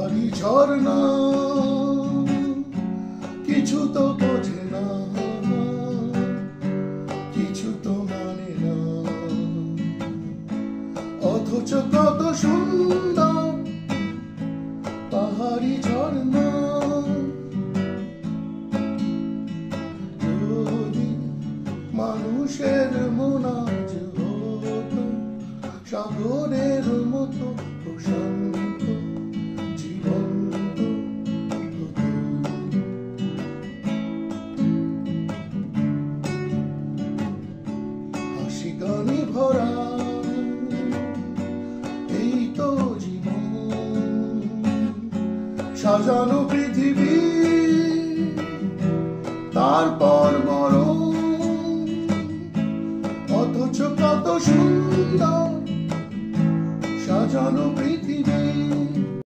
পাহাড়ি ঝর্ণা কিছু তো বোঝে না, কিছু তো মানে না, অথচ কত সুন্দর পাহাড়ি ঝর্ণা। যদি মানুষের মন আজ হতো সাগরের মতো প্রশান্ত জীবন্ত হতো। হাসি গানে ভরা এই তো জীবন, সাজানো পৃথিবী তারপর মরণ, অথচ কত সুন্দর সাজানো পৃথিবী।